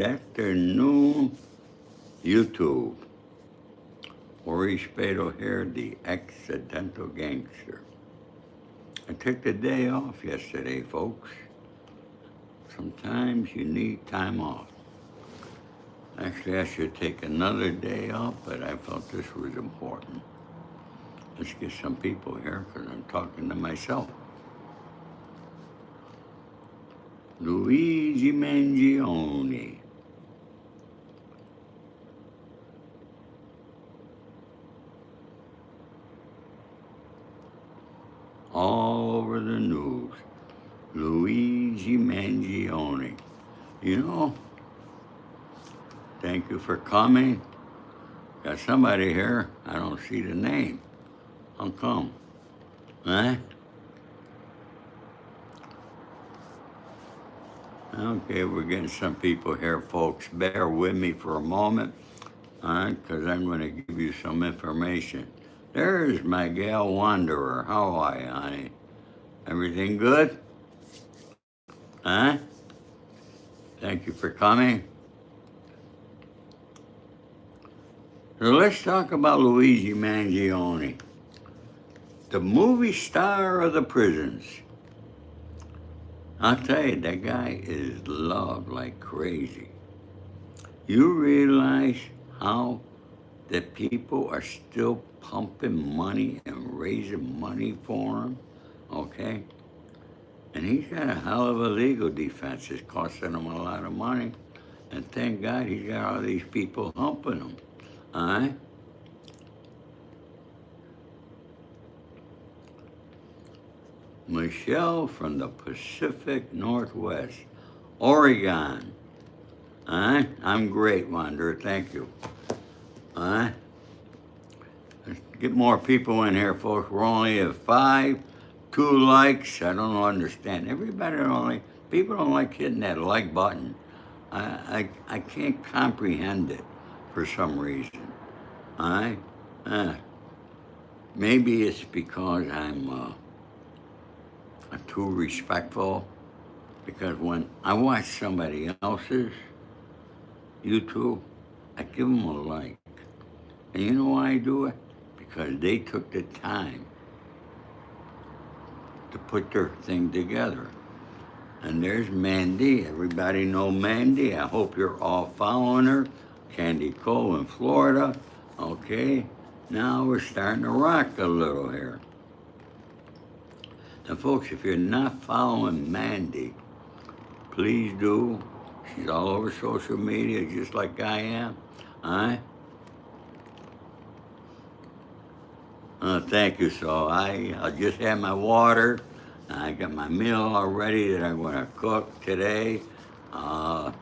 afternoon, YouTube. Spado here, the accidental gangster. I took the day off yesterday, folks. Sometimes you need time off. Actually, I should take another day off, but I felt this was important. Let's get some people here because I'm talking to myself. Luigi Mangione. All over the news. Luigi Mangione. You know, thank you for coming. Got somebody here. I don't see the name. How come? Huh? Okay, we're getting some people here, folks. Bear with me for a moment, because I'm going to give you some information. There's my gal Wanderer. How are you, honey? Everything good? Huh? Thank you for coming. So let's talk about Luigi Mangione, the movie star of the prisons. I'll tell you, that guy is loved like crazy. You realize how the people are still pumping money and raising money for him? Okay? And he's got a hell of a legal defense. It's costing him a lot of money. And thank God he's got all these people humping him. All right? Michelle from the Pacific Northwest, Oregon. All right? I'm great, Wanderer. Thank you. All right? Let's get more people in here, folks. We're only at 5. 2 likes. I don't understand. Everybody people don't like hitting that like button. I can't comprehend it for some reason. All right? Maybe it's because I'm too respectful. Because when I watch somebody else's YouTube, I give them a like. And you know why I do it? Because they took the time to put their thing together. And there's Mandy. Everybody know Mandy. I hope you're all following her. Candy Cole in Florida. Okay. Now we're starting to rock a little here. Now, folks, if you're not following Mandy, please do. She's all over social media, just like I am. All right? Thank you. So I just had my water. I got my meal all ready that I'm going to cook today. Might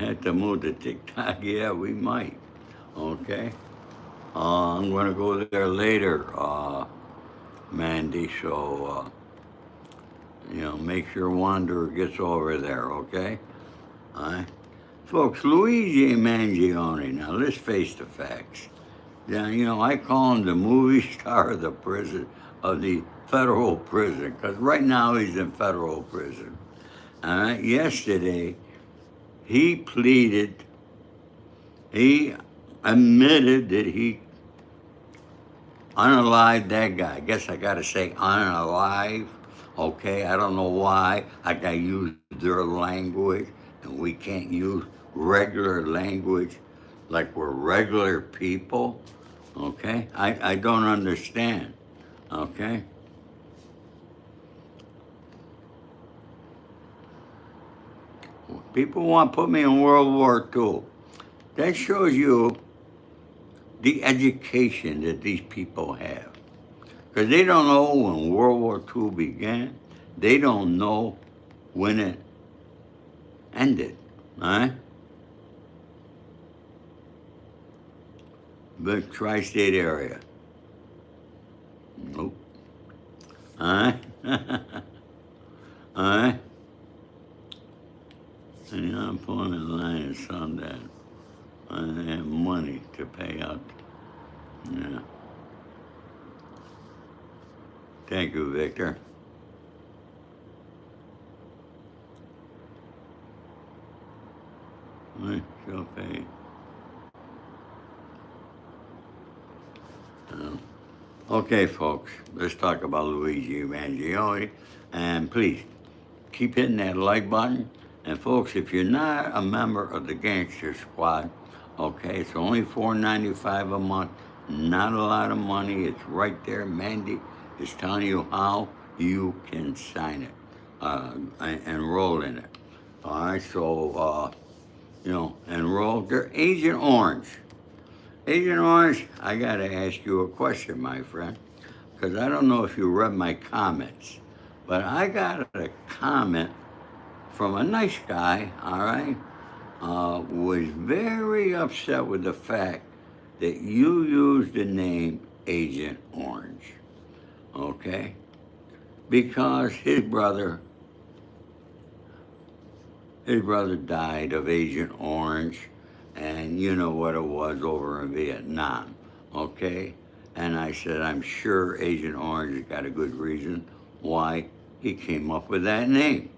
have to move to TikTok. Yeah, we might. Okay. I'm going to go there later, Mandy. So, make sure Wanderer gets over there, okay? All right. Folks, Luigi Mangione. Now, let's face the facts. Yeah, I call him the movie star of the prison, of the federal prison, because right now he's in federal prison. All right. Yesterday, he admitted that he unalived that guy. I guess I got to say unalive. Okay, I don't know why I got to use their language and we can't use regular language like we're regular people. Okay, I don't understand. Okay. People want to put me in World War II. That shows you the education that these people have. Because they don't know when World War II began. They don't know when it ended. All right? The tri-state area. Nope. All right? All right? And the unemployment line is on that. I have money to pay out. Yeah. Thank you, Victor. She'll pay. Okay, folks, let's talk about Luigi Mangione. And please, keep hitting that like button. And folks, if you're not a member of the Gangster Squad, okay, it's only $4.95 a month. Not a lot of money. It's right there. Mandy is telling you how you can sign it, enroll in it. All right, so enroll. They're Agent Orange. Agent Orange, I gotta ask you a question, my friend, because I don't know if you read my comments, but I got a comment from a nice guy, all right, was very upset with the fact that you used the name Agent Orange, okay? Because his brother died of Agent Orange, and you know what it was over in Vietnam, okay? And I said, I'm sure Agent Orange has got a good reason why he came up with that name,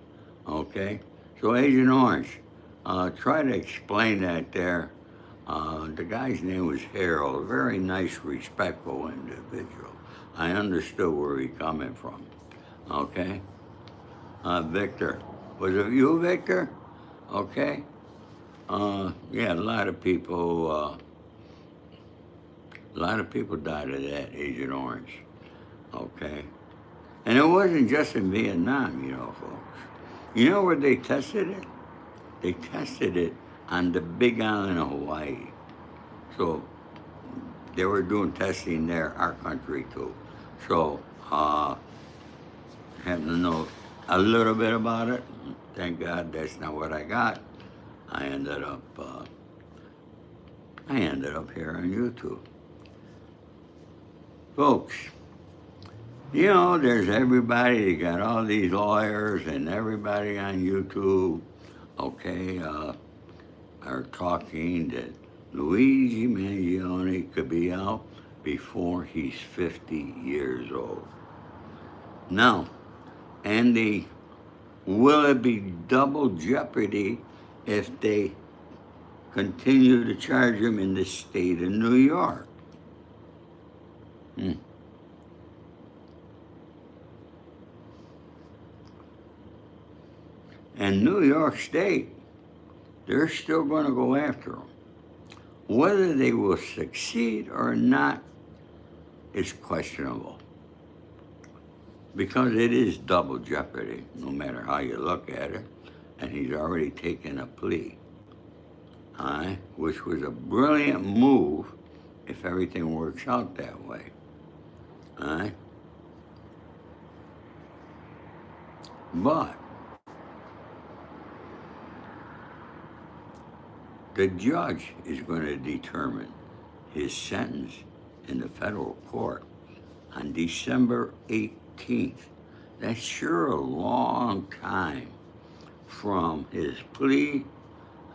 okay? So Agent Orange, try to explain that there. The guy's name was Harold, a very nice, respectful individual. I understood where he coming from, okay? Victor, was it you, Victor? Okay. Yeah, a lot of people died of that Agent Orange. Okay. And it wasn't just in Vietnam, folks. You know where they tested it? They tested it on the Big Island of Hawaii. So they were doing testing there, our country too. So, happen to know a little bit about it. Thank God that's not what I got. I ended up here on YouTube. Folks, there's everybody, you got all these lawyers and everybody on YouTube, okay, are talking that Luigi Mangione could be out before he's 50 years old. Now, Andy, will it be double jeopardy if they continue to charge him in the state of New York? And New York State, they're still going to go after him. Whether they will succeed or not is questionable, because it is double jeopardy, no matter how you look at it, and he's already taken a plea, which was a brilliant move if everything works out that way. But the judge is going to determine his sentence in the federal court on December 18th. That's sure a long time from his plea.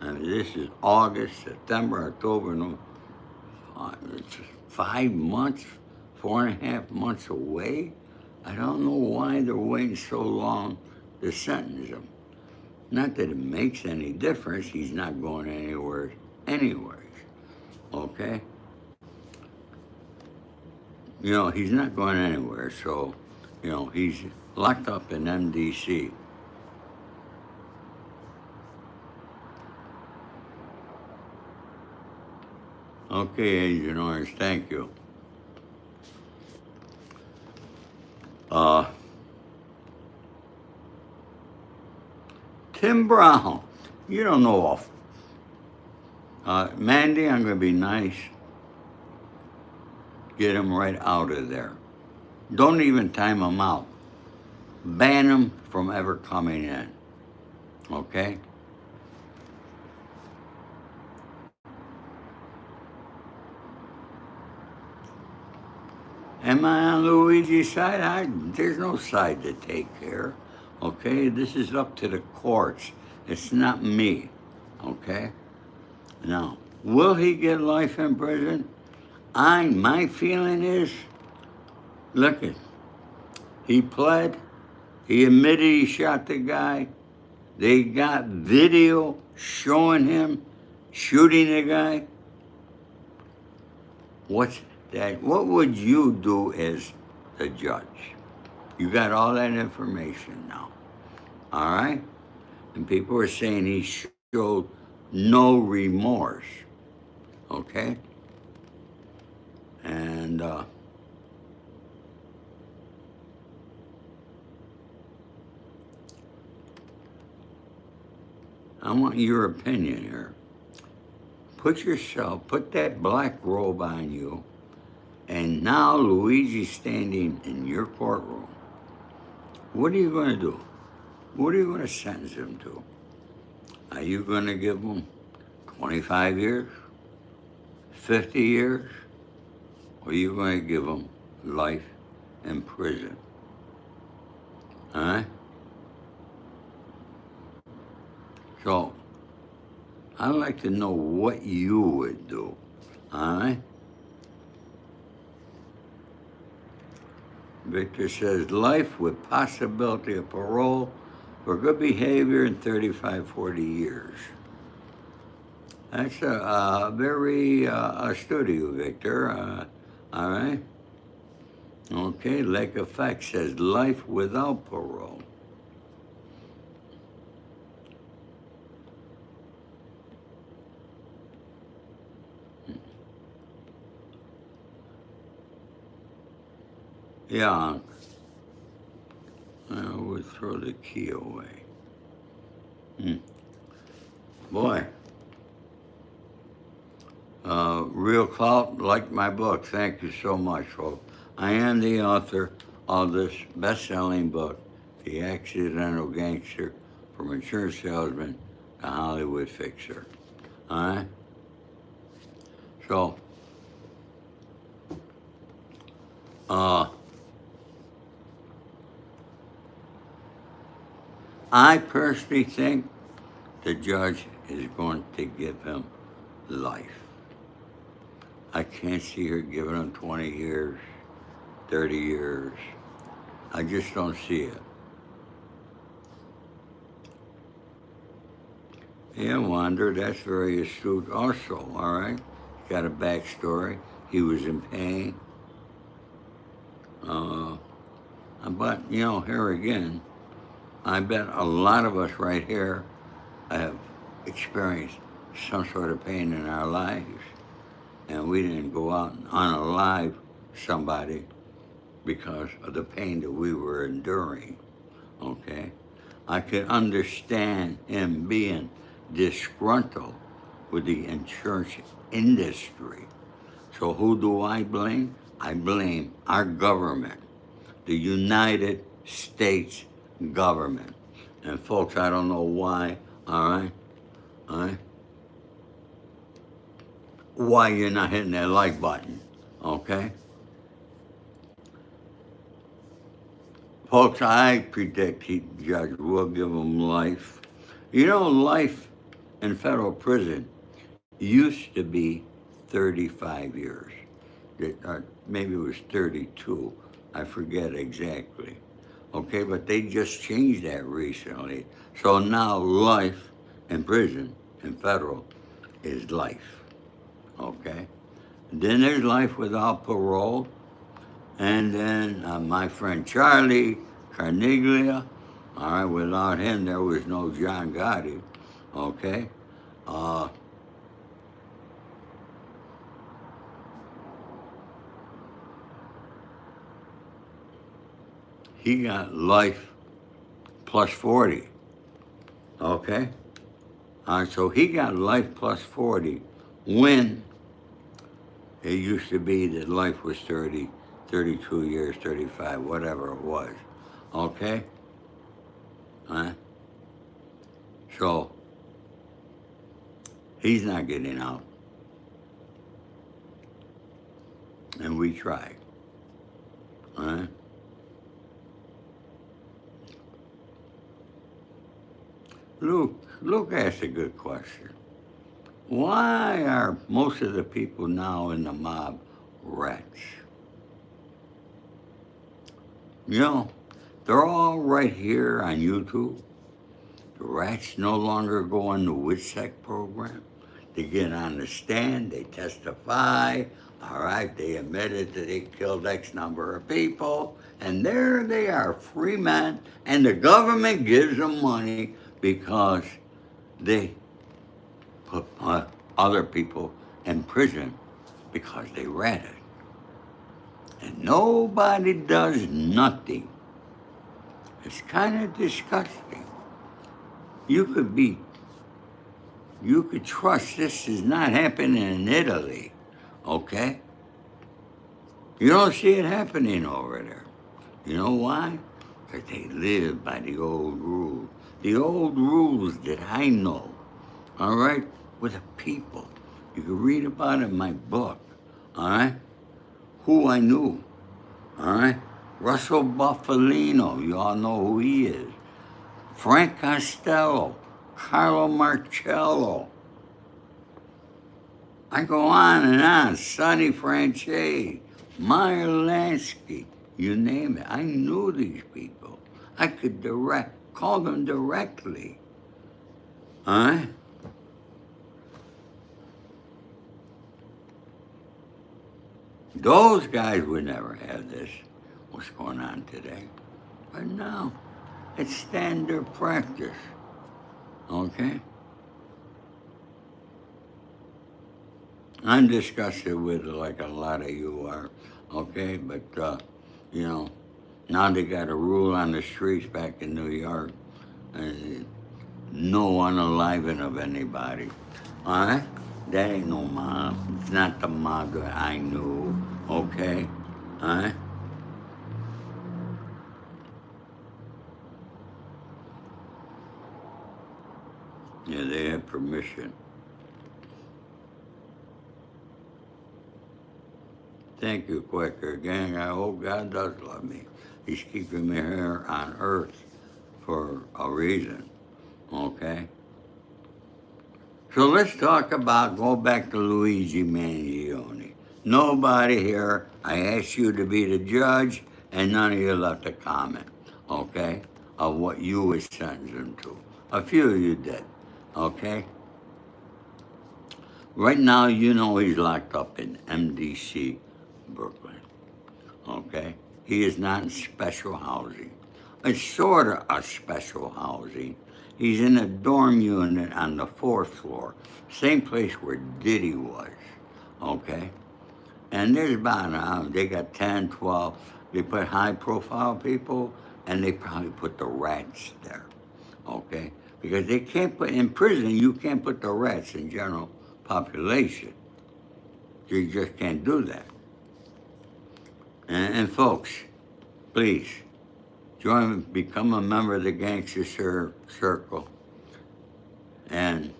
This is August, September, October, no, it's 5 months, 4.5 months away. I don't know why they're waiting so long to sentence him. Not that it makes any difference. He's not going anywhere anyways, okay? He's not going anywhere, so, he's locked up in MDC. Okay, Agent Orange, thank you. Tim Brown, you don't know off. Mandy, I'm going to be nice. Get him right out of there. Don't even time him out. Ban him from ever coming in. Okay? Am I on Luigi's side? There's no side to take here. Okay? This is up to the courts. It's not me. Okay? Now, will he get life in prison? My feeling is, look it, he pled, he admitted he shot the guy. They got video showing him shooting a guy, what's that? What would you do as the judge? You got all that information now, all right? And people are saying he showed no remorse, okay? And I want your opinion here. Put that black robe on you, and now Luigi's standing in your courtroom. What are you going to do? What are you going to sentence him to? Are you going to give him 25 years, 50 years, or are you going to give him life in prison? Huh? So, I'd like to know what you would do. All right? Victor says life with possibility of parole for good behavior in 35, 40 years. That's a very astute of you, Victor. All right? Okay, Lake Effect says life without parole. Yeah, I would throw the key away. Boy, Real Clout liked my book. Thank you so much, folks. I am the author of this best-selling book, The Accidental Gangster, from Insurance Salesman to Hollywood Fixer. All right? So, I personally think the judge is going to give him life. I can't see her giving him 20 years, 30 years. I just don't see it. Yeah, Wander, that's very astute also, all right? Got a backstory. He was in pain. But, here again, I bet a lot of us right here have experienced some sort of pain in our lives, and we didn't go out and unalive somebody because of the pain that we were enduring, okay? I could understand him being disgruntled with the insurance industry. So who do I blame? I blame our government, the United States government. And folks, I don't know why, all right, why you're not hitting that like button, okay? Folks, I predict the judge will give him life. Life in federal prison used to be 35 years. Maybe it was 32. I forget exactly. Okay, but they just changed that recently. So now life in prison, in federal, is life. Okay? Then there's life without parole. And then my friend Charlie Carniglia. All right, without him, there was no John Gotti. Okay? Uh, he got life plus 40. Okay? So he got life plus 40 when it used to be that life was 30, 32 years, 35, whatever it was. Okay? So he's not getting out. And we tried. Luke asked a good question. Why are most of the people now in the mob rats? They're all right here on YouTube. The rats no longer go on the WITSEC program. They get on the stand, they testify, all right, they admitted that they killed X number of people, and there they are, free men, and the government gives them money because they put other people in prison because they read it. And nobody does nothing. It's kind of disgusting. You could be, you could trust this is not happening in Italy, okay? You don't see it happening over there. You know why? Because they live by the old rules. The old rules that I know, all right, with the people. You can read about it in my book, all right? Who I knew, all right? Russell Buffalino, you all know who he is. Frank Costello, Carlo Marcello. I go on and on. Sonny Franche, Meyer Lansky, you name it. I knew these people. I could call them directly. All right? Those guys would never have this, what's going on today. But no, it's standard practice, okay? I'm disgusted with it like a lot of you are, okay? But, you know, now they got a rule on the streets back in New York, no unaliving of anybody, all right? That ain't no mob. It's not the mob that I knew, okay? All right? Yeah, they have permission. Thank you, Quaker Gang. I hope God does love me. He's keeping me here on earth for a reason, okay? So let's talk about, go back to Luigi Mangione. Nobody here, I asked you to be the judge, and none of you left a comment, okay, of what you would sentence him to. A few of you did, okay? Right now, you know he's locked up in MDC, Brooklyn, okay? He is not in special housing. It's sort of a special housing. He's in a dorm unit on the 4th floor, same place where Diddy was, okay? And there's about, they got 10, 12, they put high profile people, and they probably put the rats there, okay? Because they can't put, in prison, you can't put the rats in general population. You just can't do that. And folks, please, join, become a member of the Gangster Circle, and,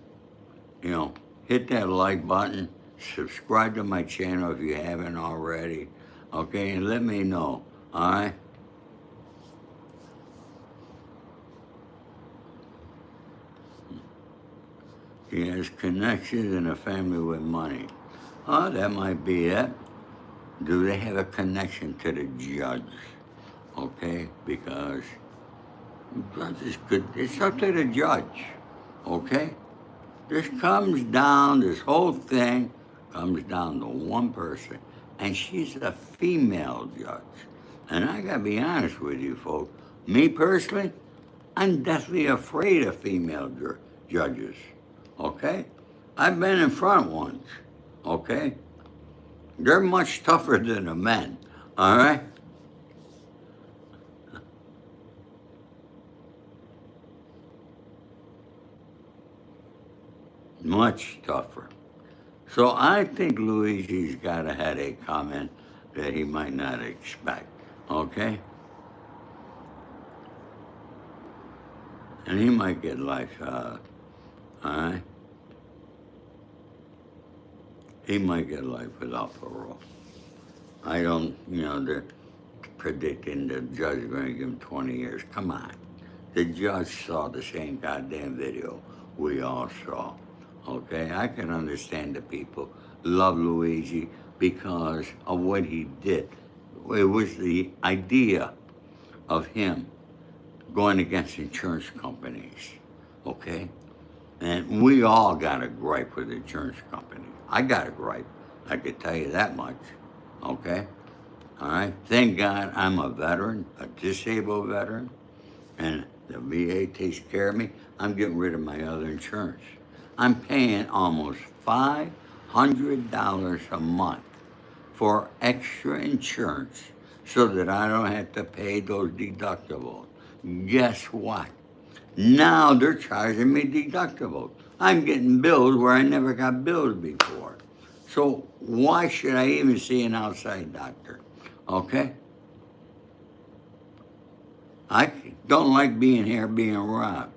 you know, hit that like button, subscribe to my channel if you haven't already, okay, and let me know, all right? He has connections and a family with money. Oh, that might be it. Do they have a connection to the judge? Okay, because judges could, it's up to the judge, okay? This comes down, this whole thing comes down to one person, and she's a female judge. And I gotta be honest with you folks, me personally, I'm deathly afraid of female judges, okay? I've been in front once, okay? They're much tougher than the men, all right? Much tougher. So I think Luigi's got a headache coming that he might not expect, okay? And he might get life, all right? He might get life without parole. I don't, you know, they're predicting the judge is going to give him 20 years. Come on. The judge saw the same goddamn video we all saw. Okay, I can understand the people love Luigi because of what he did. It was the idea of him going against insurance companies, okay? And we all got a gripe with the insurance company. I got a gripe. I could tell you that much. Okay? All right? Thank God I'm a veteran, a disabled veteran, and the VA takes care of me. I'm getting rid of my other insurance. I'm paying almost $500 a month for extra insurance so that I don't have to pay those deductibles. Guess what? Now they're charging me deductibles. I'm getting bills where I never got billed before. So why should I even see an outside doctor? Okay? I don't like being here being robbed.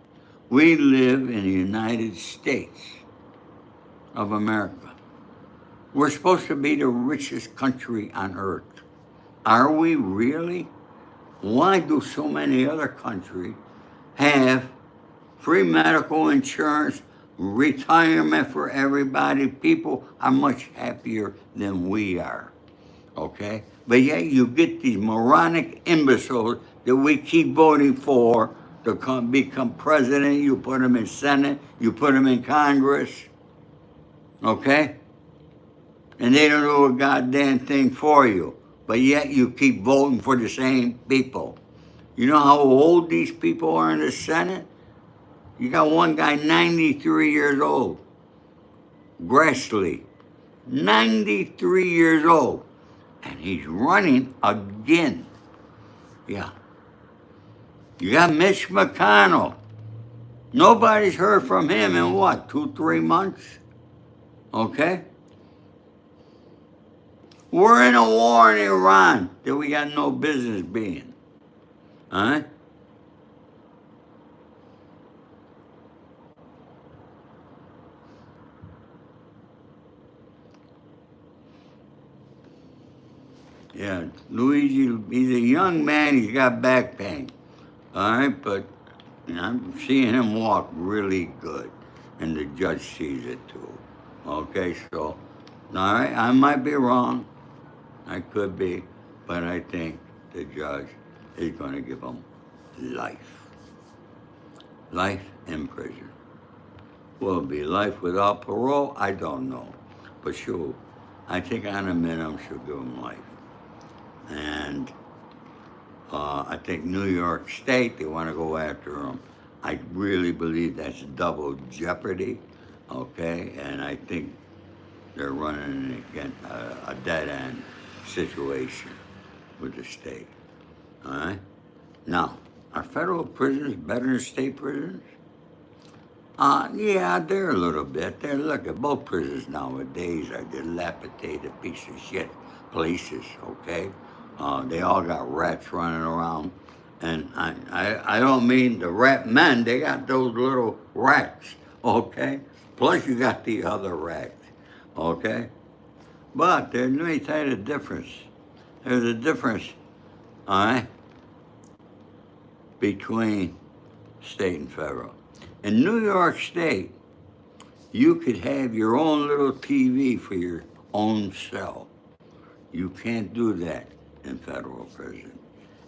We live in the United States of America. We're supposed to be the richest country on earth. Are we really? Why do so many other countries have free medical insurance, retirement for everybody? People are much happier than we are, okay? But yet you get these moronic imbeciles that we keep voting for to become president. You put them in Senate, you put them in Congress, okay? And they don't do a goddamn thing for you. But yet you keep voting for the same people. You know how old these people are in the Senate? You got one guy, 93 years old, Grassley, 93 years old, and he's running again. Yeah. You got Mitch McConnell. Nobody's heard from him in what, 2-3 months? Okay? We're in a war in Iran that we got no business being. All right? Yeah, Luigi, he's a young man, he's got back pain. All right, but I'm seeing him walk really good, and the judge sees it too. Okay, so, all right, I might be wrong. I could be, but I think the judge is going to give him life. Life in prison. Will it be life without parole? I don't know. But I think on a minimum she'll give him life. And I think New York State, they want to go after him. I really believe that's double jeopardy, okay? And I think they're running against a dead end situation with the state, all right? Now, are federal prisons better than state prisons? Yeah, they're a little bit. Look at both prisons nowadays are dilapidated piece of shit places, okay? They all got rats running around. And I don't mean the rat men, they got those little rats, okay? Plus you got the other rats, okay? But let me tell you the difference. There's a difference, all right, between state and federal. In New York State, you could have your own little TV for your own cell. You can't do that in federal prison.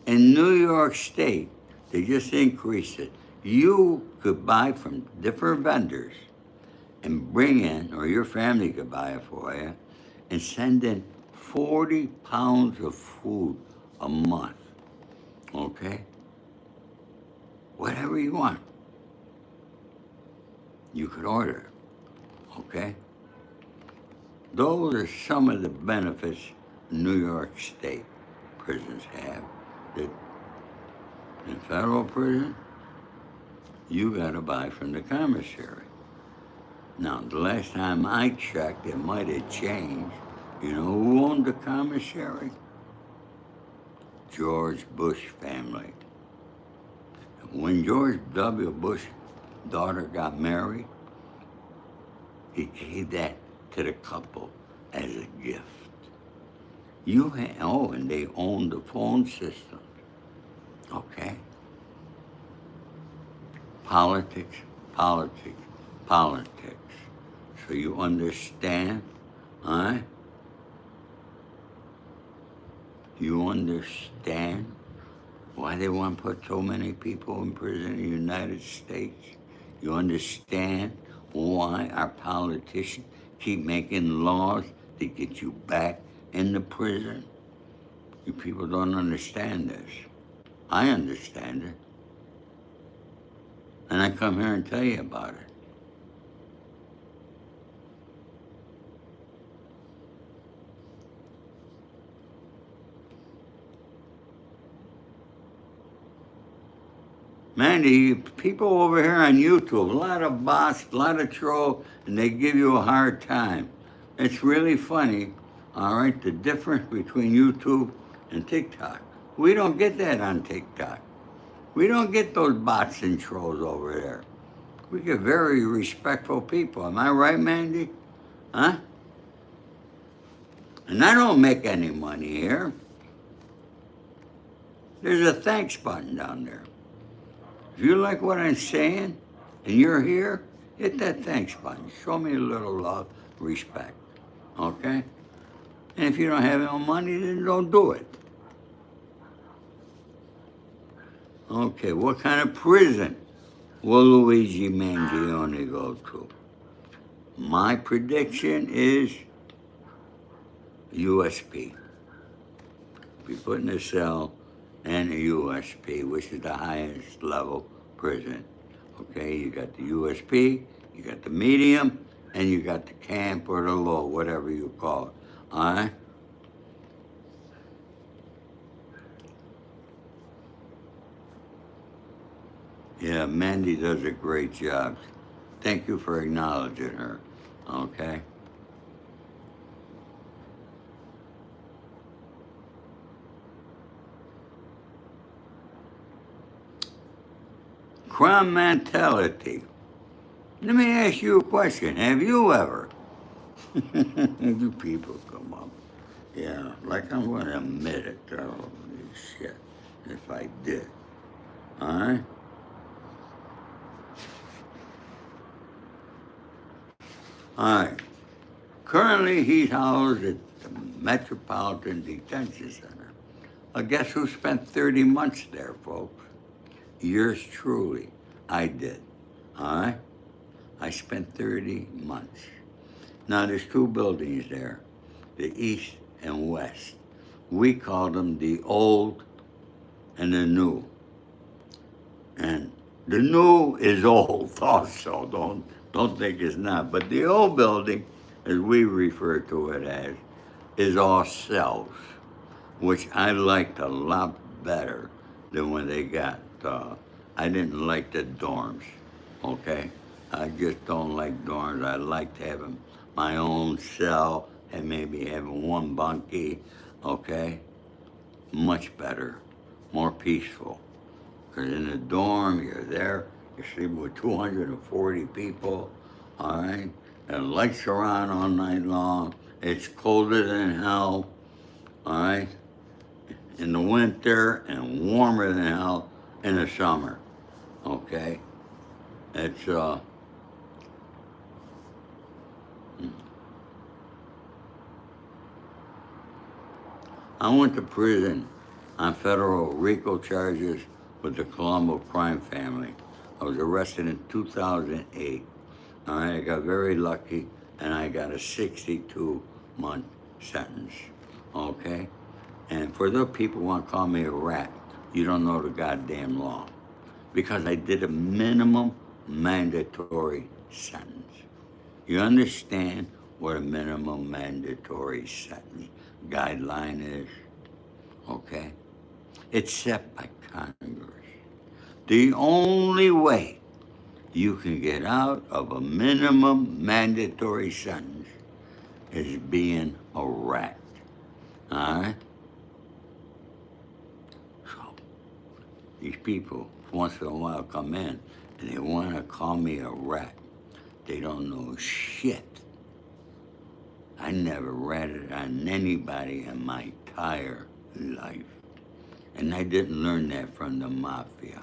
In New York State, they just increased it. You could buy from different vendors and bring in, or your family could buy it for you, and send in 40 pounds of food a month, okay? Whatever you want, you could order, okay? Those are some of the benefits New York State prisons have. That in federal prison, you gotta buy from the commissary. Now, the last time I checked, it might have changed. You know who owned the commissary? George Bush family. When George W. Bush's daughter got married, he gave that to the couple as a gift. And they owned the phone system, okay? Politics, politics, politics. So you understand, huh? You understand why they want to put so many people in prison in the United States? You understand why our politicians keep making laws to get you back into prison? You people don't understand this. I understand it. And I come here and tell you about it. Mandy, people over here on YouTube, a lot of bots, a lot of trolls, and they give you a hard time. It's really funny, all right, the difference between YouTube and TikTok. We don't get that on TikTok. We don't get those bots and trolls over there. We get very respectful people. Am I right, Mandy? Huh? And I don't make any money here. There's a thanks button down there. If you like what I'm saying and you're here, hit that thanks button. Show me a little love, respect. Okay? And if you don't have no money, then don't do it. Okay, what kind of prison will Luigi Mangione go to? My prediction is USP. Be put in a cell and a USP, which is the highest level prison. Okay, you got the USP, you got the medium, and you got the camp or the low, whatever you call it. All right? Yeah, Mandy does a great job. Thank you for acknowledging her. Okay? Crime mentality. Let me ask you a question. Have you ever? You people come up. Yeah, like I'm going to admit it. Oh, shit. If I did. All right? All right. Currently, he's housed at the Metropolitan Detention Center. Guess who spent 30 months there, folks? Yours truly. I did. All right? I spent 30 months. Now, there's two buildings there, the east and west. We call them the old and the new. And the new is old also. Don't think it's not. But the old building, as we refer to it as, is all cells, which I liked a lot better than when they got. I didn't like the dorms. Okay, I just don't like dorms. I liked having my own cell and maybe having one bunkie. Okay, much better, more peaceful. Because in a dorm, you're there, you're sleeping with 240 people, all right? And lights are on all night long. It's colder than hell, all right? In the winter and warmer than hell in the summer, okay? It's, I went to prison on federal RICO charges with the Colombo crime family. I was arrested in 2008. All right, I got very lucky and I got a 62-month sentence. Okay? And for those people who want to call me a rat, you don't know the goddamn law. Because I did a minimum mandatory sentence. You understand what a minimum mandatory sentence guideline is? Okay? It's set by Congress. The only way you can get out of a minimum mandatory sentence is being a rat. All right? So, these people once in a while come in and they want to call me a rat. They don't know shit. I never ratted on anybody in my entire life. And I didn't learn that from the mafia,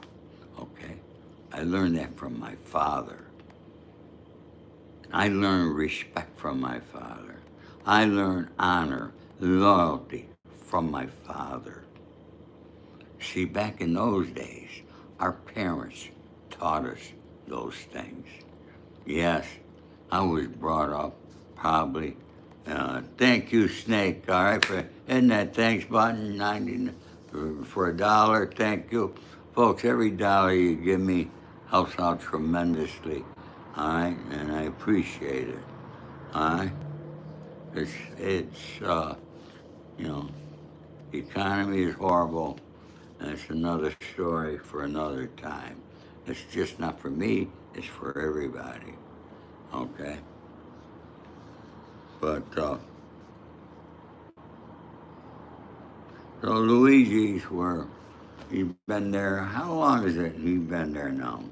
okay? I learned that from my father. I learned respect from my father. I learned honor, loyalty from my father. See, back in those days, our parents taught us those things. Yes, I was brought up, probably. Thank you, Snake, all right, for hitting that thanks button, 90 for a dollar. Thank you. Folks, every dollar you give me helps out tremendously, all right, and I appreciate it, all right? It's you know, the economy is horrible, and it's another story for another time. It's just not for me, it's for everybody, okay? But, so Luigi's where he's been there. How long is it he's been there now?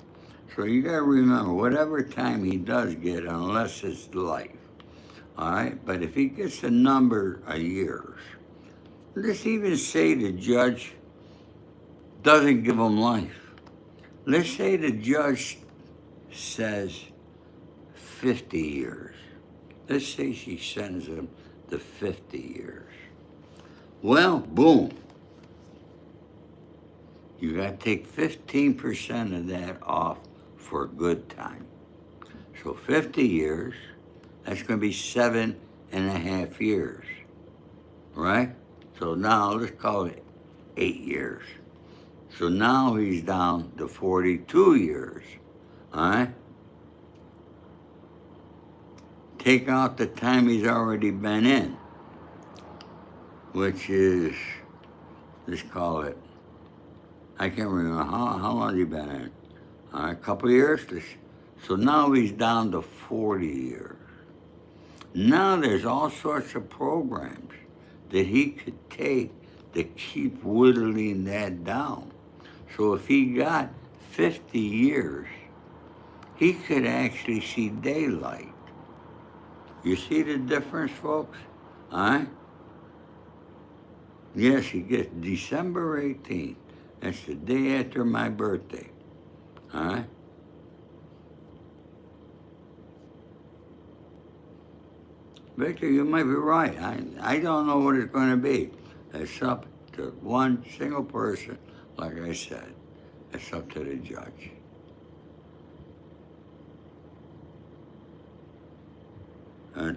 So you gotta remember, whatever time he does get, unless it's life, all right? But if he gets a number of years, let's even say the judge doesn't give him life. Let's say the judge says 50 years. Let's say she sends him to 50 years. Well, boom. You got to take 15% of that off for a good time. So 50 years, that's going to be 7.5 years, right? So now let's call it 8 years. So now he's down to 42 years, all right? Take out the time he's already been in, which is, let's call it, I can't remember, how long has he been in? A couple of years? So now he's down to 40 years. Now there's all sorts of programs that he could take to keep whittling that down. So if he got 50 years, he could actually see daylight. You see the difference, folks? All right? Yes, he gets December 18th. That's the day after my birthday. All right? Victor, you might be right. I don't know what it's going to be. It's up to one single person, like I said. It's up to the judge. And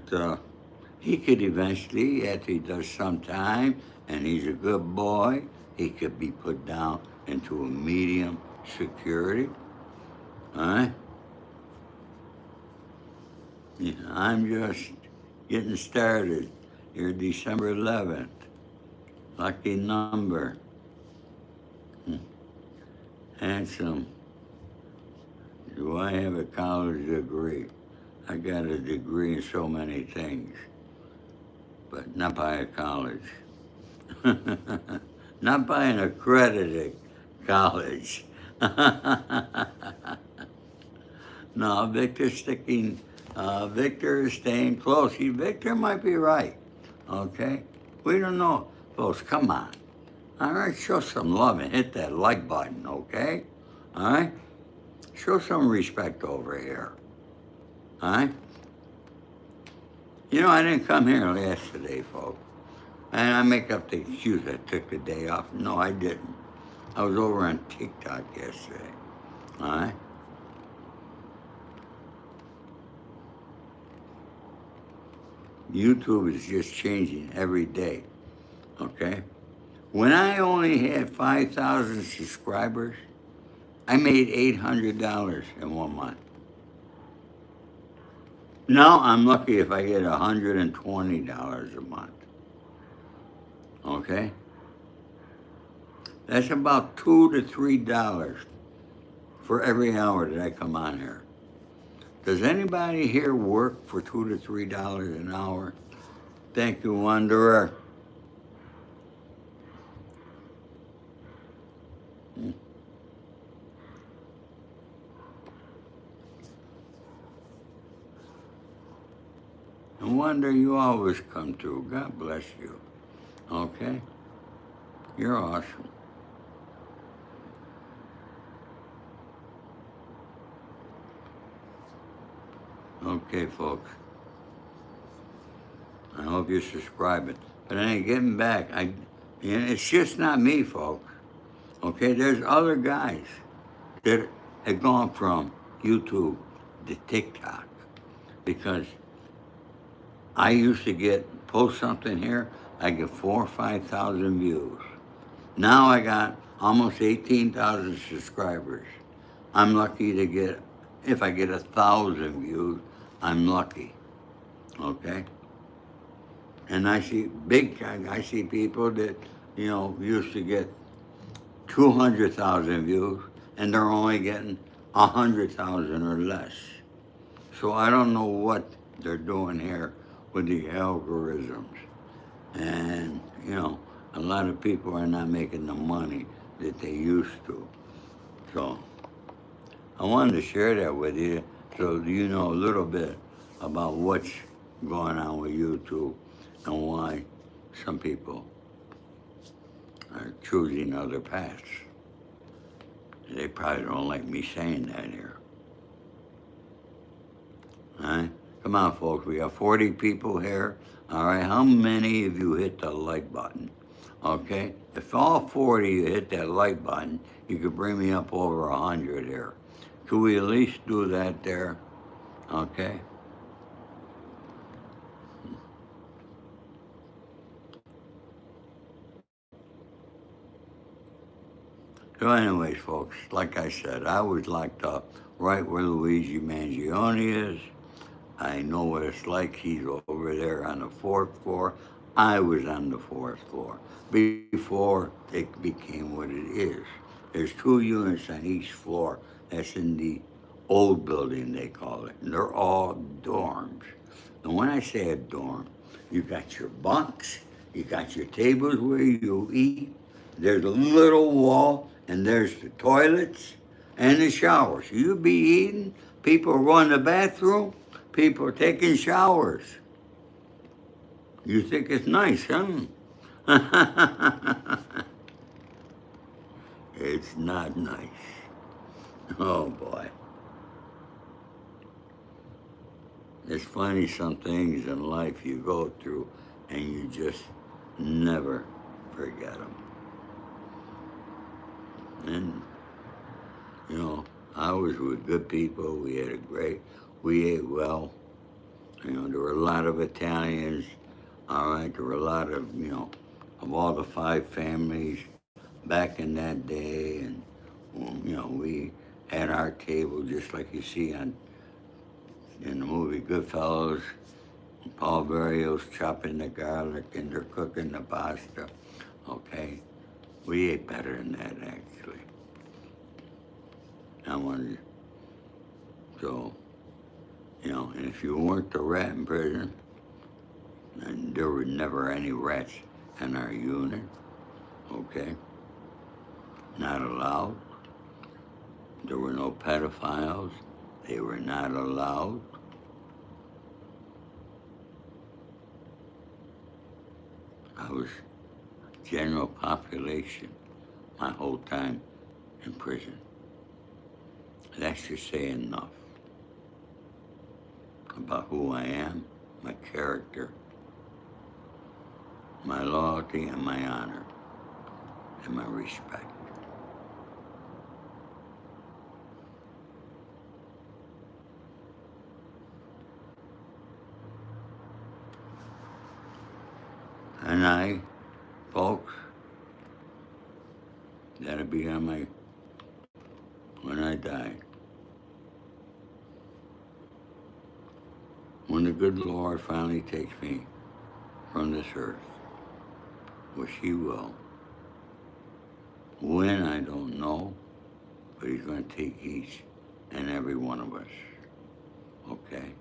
he could eventually, after he does some time, and he's a good boy, he could be put down into a medium security. All right? Yeah, I'm just getting started. Here, December 11th. Lucky number. Handsome. Do I have a college degree? I got a degree in so many things, but not by a college. Not by an accredited college. No, Victor is staying close. Victor might be right, okay? We don't know. Folks, come on. All right, show some love and hit that like button, okay? All right? Show some respect over here, all right? You know, I didn't come here yesterday, folks. And I make up the excuse I took the day off. No, I didn't. I was over on TikTok yesterday, all right? YouTube is just changing every day, okay? When I only had 5,000 subscribers, I made $800 in 1 month. Now I'm lucky if I get $120 a month, okay? That's about $2 to $3 for every hour that I come on here. Does anybody here work for $2 to $3 an hour? Thank you, Wanderer. No wonder you always come through. God bless you. Okay? You're awesome. Okay, folks. I hope you're subscribing. But I ain't getting back. It's just not me, folks. Okay? There's other guys that have gone from YouTube to TikTok. because I used to post something here, I get 4 or 5 thousand views. Now I got almost 18,000 subscribers. I'm lucky to get, if I get 1,000 views, I'm lucky. Okay? And I see people that, used to get 200,000 views and they're only getting 100,000 or less. So I don't know what they're doing here with the algorithms. And, a lot of people are not making the money that they used to. So I wanted to share that with you so you know a little bit about what's going on with YouTube and why some people are choosing other paths. They probably don't like me saying that here. All right? Come on, folks. We got 40 people here. All right. How many of you hit the like button? Okay. If all 40 of you hit that like button, you could bring me up over 100 here. Could we at least do that there? Okay. So anyways, folks, like I said, I was locked up right where Luigi Mangione is. I know what it's like. He's over there on the fourth floor. I was on the fourth floor before it became what it is. There's 2 units on each floor. That's in the old building, they call it. And they're all dorms. And when I say a dorm, you got your bunks, you got your tables where you eat, there's a little wall, and there's the toilets and the showers. You be eating, people run the bathroom, people are taking showers. You think it's nice, huh? It's not nice. Oh boy. It's funny, some things in life you go through and you just never forget them. And, I was with good people. We ate well. There were a lot of Italians. All right, there were a lot of, of all the 5 families back in that day. And, we had our table just like you see in the movie Goodfellas. Paul Barrios chopping the garlic and they're cooking the pasta. Okay, we ate better than that actually. I wanted, so, and if you weren't a rat in prison, and there were never any rats in our unit, okay, not allowed. There were no pedophiles. They were not allowed. I was general population my whole time in prison. That should say enough about who I am, my character, my loyalty, and my honor, and my respect. And I, folks, that'll be on when I die. When the good Lord finally takes me from this earth, which he will. When, I don't know, but he's going to take each and every one of us. Okay?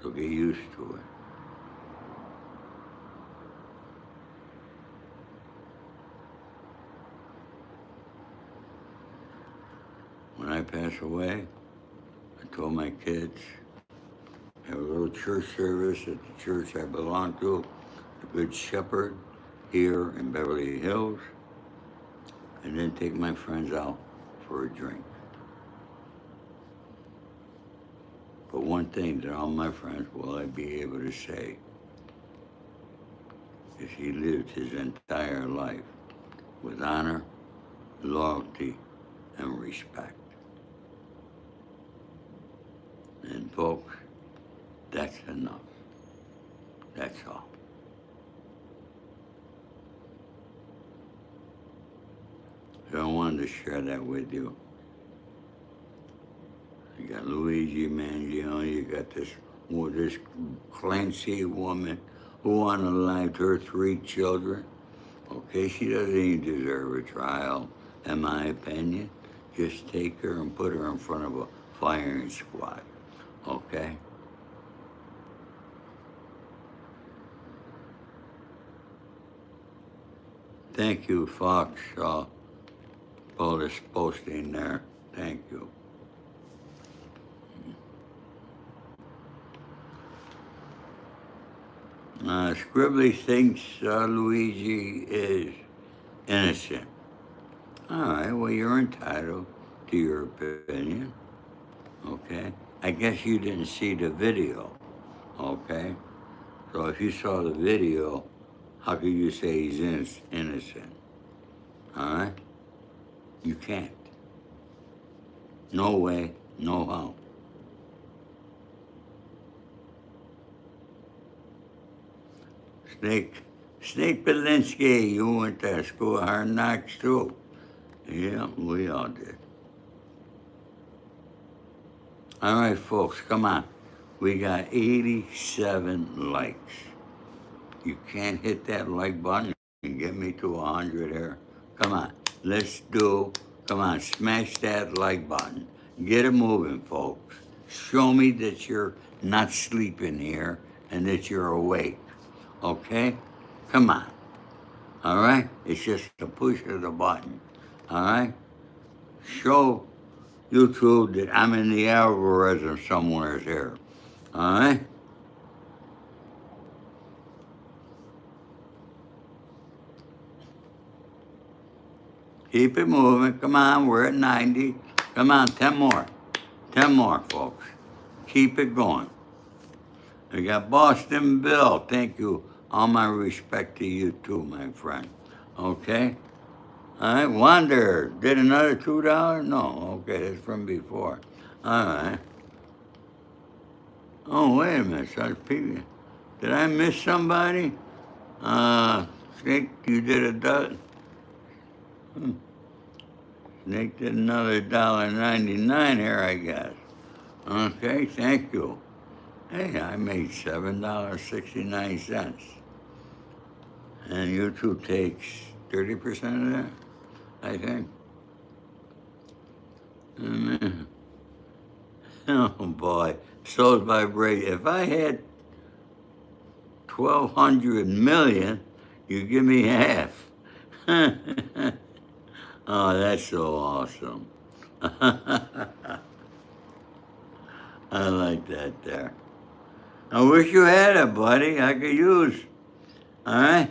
So get used to it. When I pass away, I told my kids, have a little church service at the church I belong to, the Good Shepherd, here in Beverly Hills, and then take my friends out for a drink. But one thing that all my friends will I be able to say is he lived his entire life with honor, loyalty, and respect. And folks, that's enough. That's all. So I wanted to share that with you. You got Luigi, Mangione, you got this Clancy woman who unalived her 3 children. Okay, she doesn't even deserve a trial, in my opinion. Just take her and put her in front of a firing squad. Okay? Thank you, Fox, for this posting there. Thank you. Scribbly thinks Luigi is innocent. All right, well, you're entitled to your opinion. Okay? I guess you didn't see the video. Okay? So if you saw the video, how could you say he's innocent? All right? You can't. No way, no how. Snake Belinsky, you went to school of hard knocks too. Yeah, we all did. All right, folks, come on. We got 87 likes. You can't hit that like button and get me to 100 here. Come on, come on, smash that like button. Get it moving, folks. Show me that you're not sleeping here and that you're awake. Okay? Come on. All right? It's just a push of the button. All right? Show YouTube that I'm in the algorithm somewhere here. All right? Keep it moving. Come on, we're at 90. Come on, 10 more. 10 more, folks. Keep it going. We got Boston Bill. Thank you. All my respect to you too, my friend. Okay? All right, Wander. Did another $2? No, okay, that's from before. All right. Oh, wait a minute. Did I miss somebody? Snake, you did a dozen. Snake did another $1.99 here, I guess. Okay, thank you. Hey, I made $7.69. And YouTube takes 30% of that, I think. Amen. Oh boy, soul's vibration. If I had 1,200 million, you give me half. Oh, that's so awesome. I like that there. I wish you had it, buddy. I could use. All right?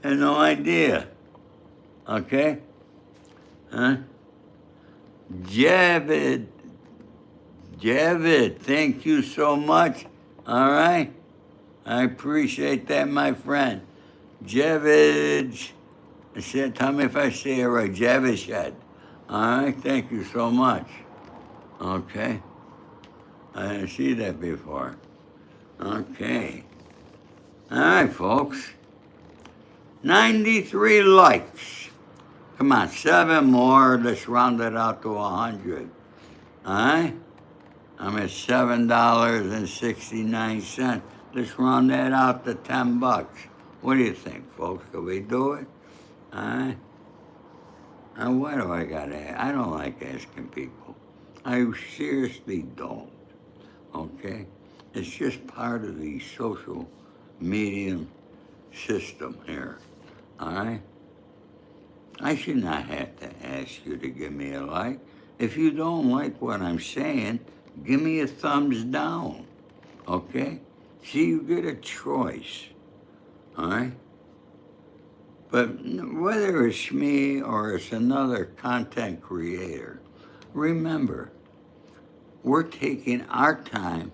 Had no idea. Okay? Huh? Javid, thank you so much. All right? I appreciate that, my friend. Javid, tell me if I say it right. Javished. All right? Thank you so much. Okay? I didn't see that before. Okay. All right, folks. 93 likes. Come on, 7 more. Let's round it out to 100. All right? I'm at $7.69. Let's round that out to $10. What do you think, folks? Can we do it? All right? And why do I gotta ask? I don't like asking people. I seriously don't. Okay? It's just part of the social medium system here. All right? I should not have to ask you to give me a like. If you don't like what I'm saying, give me a thumbs down. Okay? See, you get a choice. All right? But whether it's me or it's another content creator, remember, we're taking our time,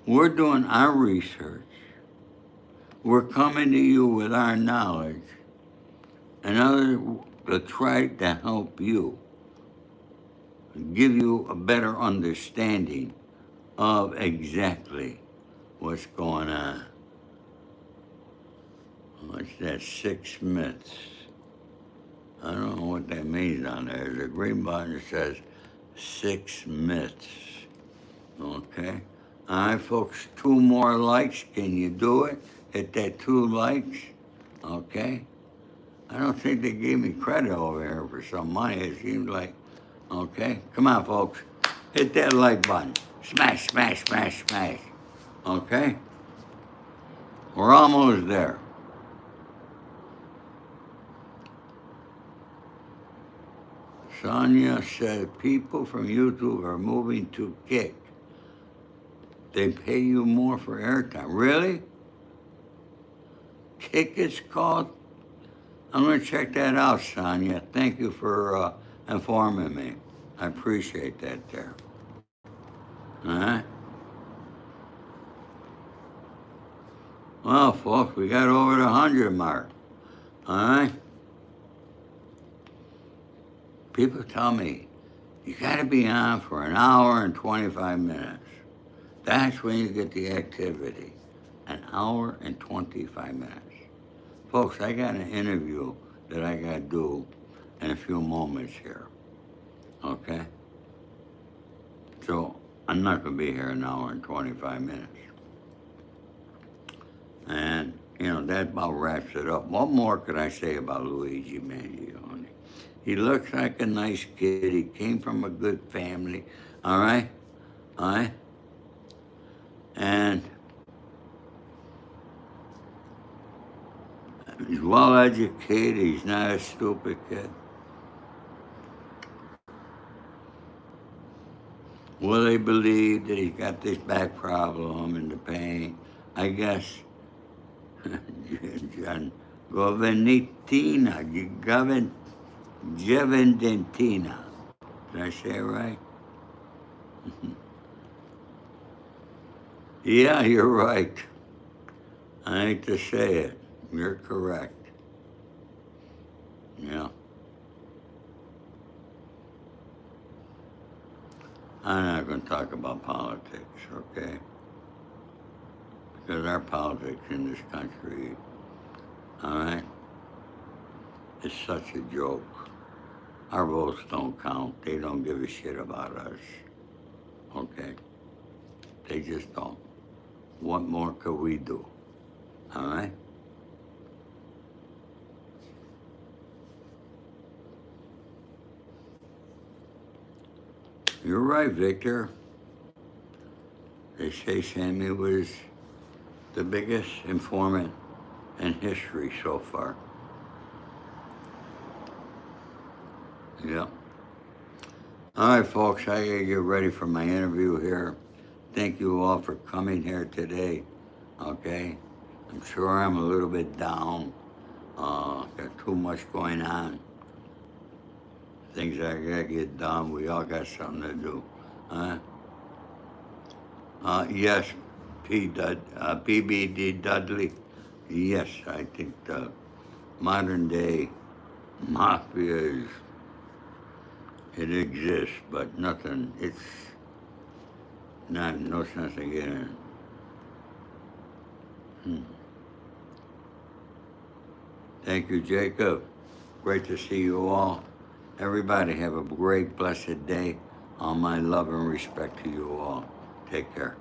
we're doing our research, we're coming to you with our knowledge, and to try to help you. give you a better understanding of exactly what's going on. What's that? 6 myths. I don't know what that means on there. There's a green button that says 6 myths. Okay. All right, folks. 2 more likes. Can you do it? Hit that 2 likes. Okay. I don't think they gave me credit over here for some money. It seems like, okay. Come on, folks. Hit that like button. Smash, smash, smash, smash. Okay? We're almost there. Sonia said people from YouTube are moving to Kick. They pay you more for airtime. Really? Kick is called? I'm going to check that out, Sonia. Thank you for informing me. I appreciate that there. All right? Well, folks, we got over the 100 mark. All right? People tell me, you got to be on for an hour and 25 minutes. That's when you get the activity. An hour and 25 minutes. Folks, I got an interview that I got to do in a few moments here. Okay? So I'm not going to be here an hour and 25 minutes. And, that about wraps it up. What more could I say about Luigi Mangione? He looks like a nice kid. He came from a good family. All right? All right? And he's well educated. He's not a stupid kid. Will they believe that he's got this back problem and the pain? I guess John Jovendentina. Did I say it right? Yeah, you're right. I hate to say it. You're correct. Yeah. I'm not going to talk about politics, okay? Because our politics in this country, all right, is such a joke. Our votes don't count. They don't give a shit about us, okay? They just don't. What more could we do, all right? You're right, Victor. They say Sammy was the biggest informant in history so far. Yep. All right, folks, I gotta get ready for my interview here. Thank you all for coming here today, okay? I'm sure I'm a little bit down. Got too much going on. Things I gotta get done. We all got something to do. Yes, PBD Dudley. Yes, I think the modern day mafia it exists, but nothing. It's no sense in getting it. Thank you, Jacob. Great to see you all. Everybody have a great, blessed day. All my love and respect to you all. Take care.